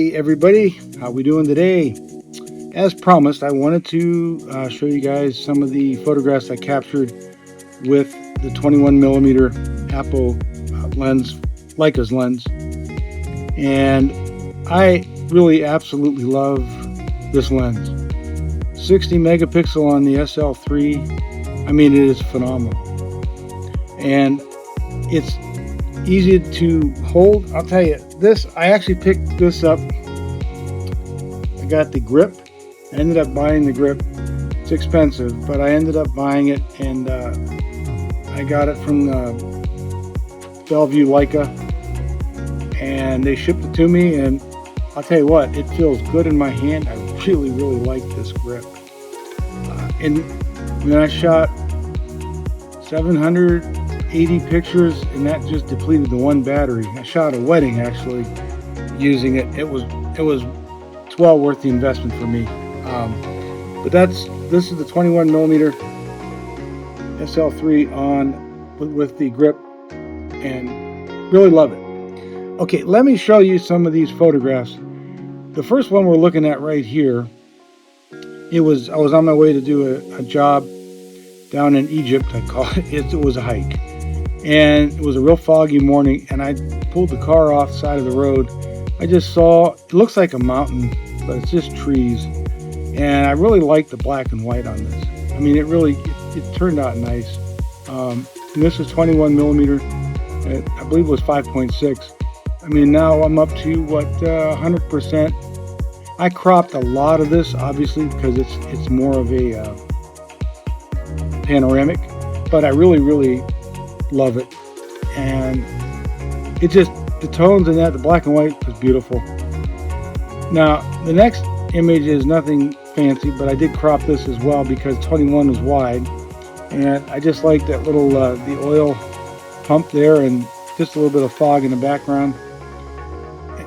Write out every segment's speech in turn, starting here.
Hey everybody, how we doing today? As promised, I wanted to show you guys some of the photographs I captured with the 21 millimeter APO lens, Leica's lens, and I really absolutely love this lens. 60 megapixel on the SL3. I mean, it is phenomenal, and it's easy to hold. I'll tell you this. I actually picked this up. I got the grip. I ended up buying the grip. It's expensive, but I ended up buying it, and I got it from Bellevue Leica, and they shipped it to me. And I'll tell you what, it feels good in my hand. I really like this grip. And when I shot 780 pictures, and that just depleted the one battery. I shot a wedding actually using it. It was well worth the investment for me. But this is the 21 millimeter SL3 on with the grip, and really love it. Okay, let me show you some of these photographs. The first one we're looking at right here, I was on my way to do a job down in Egypt. I call it. It was a hike, and it was a real foggy morning, and I pulled the car off the side of the road. I just saw, it looks like a mountain, but it's just trees, and I really like the black and white on this. I mean, it turned out nice. And this is 21 millimeter. I believe it was 5.6. I mean, now I'm up to what, 100%. I cropped a lot of this, obviously, because it's more of a panoramic, but I really love it. And it just, the tones in that, the black and white is beautiful. Now, the next image is nothing fancy, but I did crop this as well because 21 was wide, and I just like that little the oil pump there, and just a little bit of fog in the background.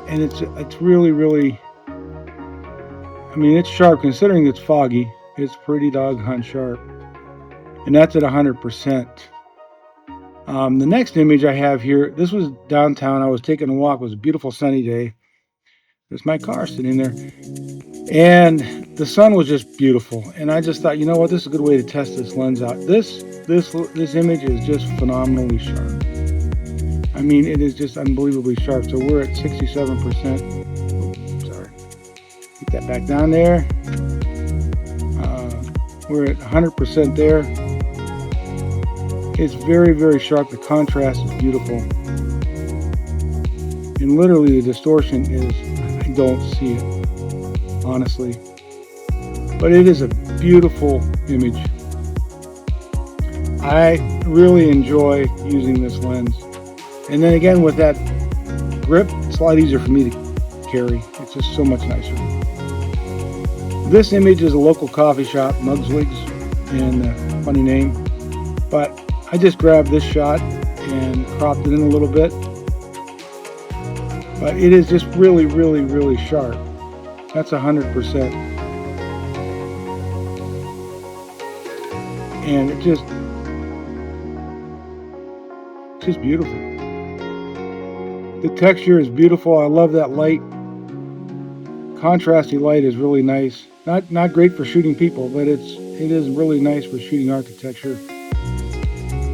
And it's really, I mean, it's sharp considering it's foggy. It's pretty doggone sharp, and that's at 100%. The next image I have here, this was downtown. I was taking a walk. It was a beautiful sunny day. There's my car sitting there, and the sun was just beautiful. And I just thought, you know what, this is a good way to test this lens out. This image is just phenomenally sharp. I mean, it is just unbelievably sharp. So we're at 67%. Sorry, keep that back down there. We're at 100% there. It's very sharp. The contrast is beautiful, and literally the distortion is, I don't see it, honestly, but it is a beautiful image. I really enjoy using this lens, and then again with that grip, it's a lot easier for me to carry. It's just so much nicer. This image is a local coffee shop, Mugswigs, and funny name, but I just grabbed this shot and cropped it in a little bit, but it is just really sharp. That's 100%, and it's just beautiful. The texture is beautiful. I love that light. Contrasty light is really nice. Not great for shooting people, but it is really nice for shooting architecture.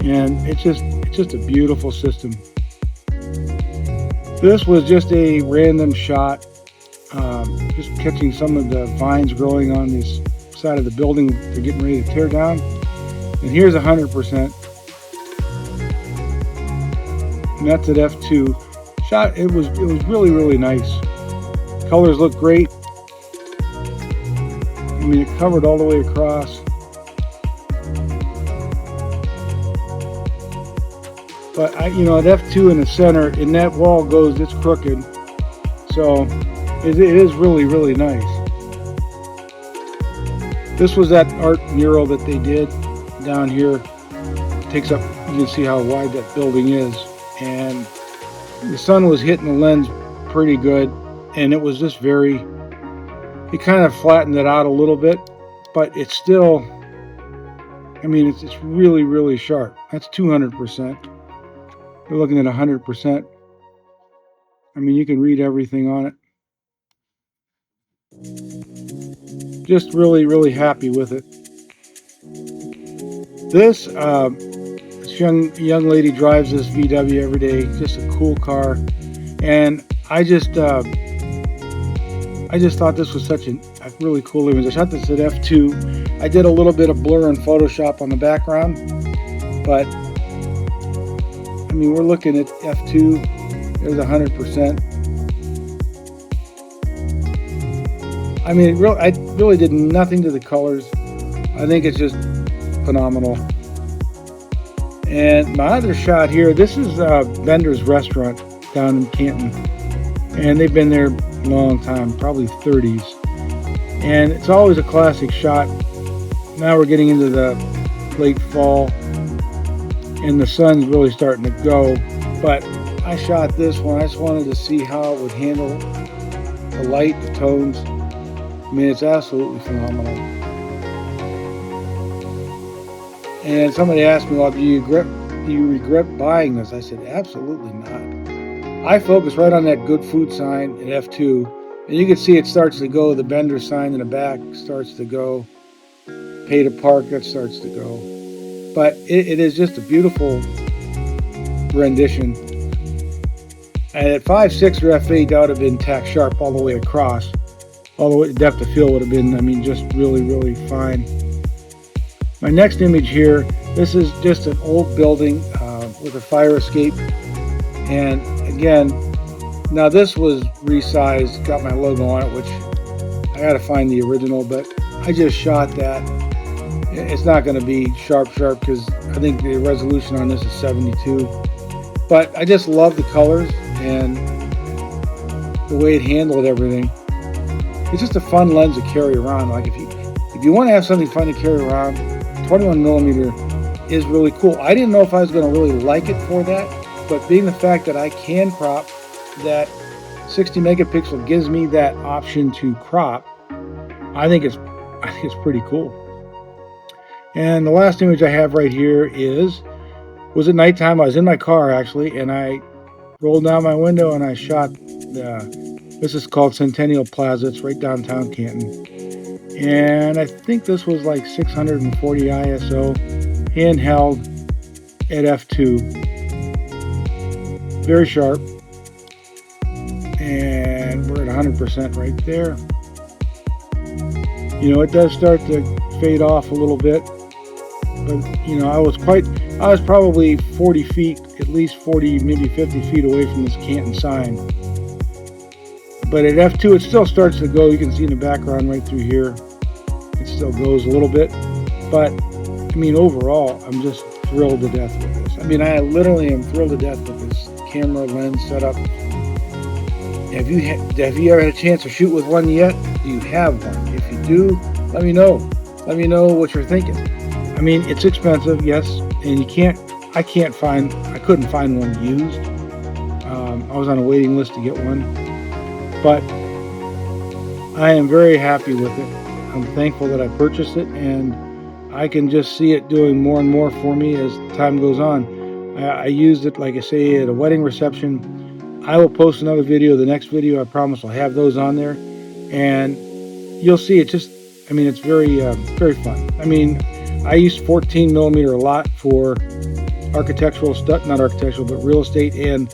And it's just a beautiful system. This was just a random shot, just catching some of the vines growing on this side of the building they're getting ready to tear down. And here's 100%. And that's at f2. Shot. It was really nice. Colors look great. I mean, it covered all the way across. But at f2 in the center, and that wall goes, it's crooked, so it is really nice. This was that art mural that they did down here. It takes up, you can see how wide that building is, and the sun was hitting the lens pretty good, and it was just it kind of flattened it out a little bit, but it's still, I mean, it's really sharp. That's 200%. We're looking at 100%. I mean, you can read everything on it. Just really, really happy with it. This young lady drives this VW every day. Just a cool car, and I just thought this was such a really cool image. I shot this at f2. I did a little bit of blur in Photoshop on the background, but I mean, we're looking at f2. There's 100%. I mean, I really did nothing to the colors. I think it's just phenomenal. And my other shot here, this is Bender's Restaurant down in Canton, and they've been there a long time, probably 30s. And it's always a classic shot. Now we're getting into the late fall, and the sun's really starting to go. But I shot this one. I just wanted to see how it would handle the light, the tones. I mean, it's absolutely phenomenal. And somebody asked me, well, do you regret buying this? I said, absolutely not. I focus right on that good food sign at f2, and you can see it starts to go. The Bender sign in the back starts to go. Pay to park, that starts to go. But it is just a beautiful rendition. And at 5.6 or f8, that would have been tack sharp all the way across. All the way, depth of field would have been, I mean, just really, really fine. My next image here, this is just an old building with a fire escape. And again, now this was resized, got my logo on it, which I got to find the original, but I just shot that. It's not going to be sharp because I think the resolution on this is 72. But I just love the colors and the way it handled everything. It's just a fun lens to carry around. Like if you want to have something fun to carry around, 21mm is really cool. I didn't know if I was going to really like it for that, but being the fact that I can crop, that 60 megapixel gives me that option to crop, I think it's pretty cool. And the last image I have right here was at nighttime. I was in my car actually, and I rolled down my window and I shot this is called Centennial Plaza. It's right downtown Canton. And I think this was like 640 ISO, handheld at f2. Very sharp. And we're at 100% right there. You know, it does start to fade off a little bit. But, you know, I was probably 40 feet, at least 40, maybe 50 feet away from this Canton sign. But at f2, it still starts to go. You can see in the background right through here, it still goes a little bit. But, I mean, overall, I'm just thrilled to death with this. I mean, I literally am thrilled to death with this camera lens setup. Have you ever had a chance to shoot with one yet? Do you have one? If you do, let me know. Let me know what you're thinking. I mean, it's expensive, yes, and I couldn't find one used. I was on a waiting list to get one. But I am very happy with it. I'm thankful that I purchased it, and I can just see it doing more and more for me as time goes on. I used it, like I say, at a wedding reception. I will post another video. The next video, I promise I'll have those on there. And you'll see it just, I mean, it's very, very fun. I mean, I use 14mm a lot for architectural stuff, not architectural, but real estate, and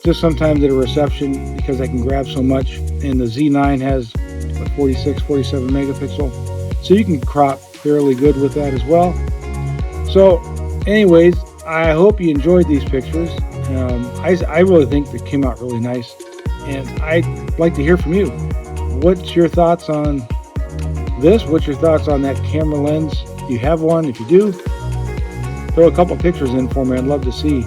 just sometimes at a reception because I can grab so much. And the Z9 has 46, 47 megapixel, so you can crop fairly good with that as well. So anyways, I hope you enjoyed these pictures. I really think they came out really nice, and I'd like to hear from you. What's your thoughts on this? What's your thoughts on that camera lens? Do you have one? If you do, throw a couple pictures in for me. I'd love to see.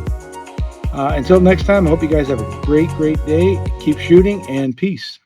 Until next time, I hope you guys have a great day. Keep shooting, and peace.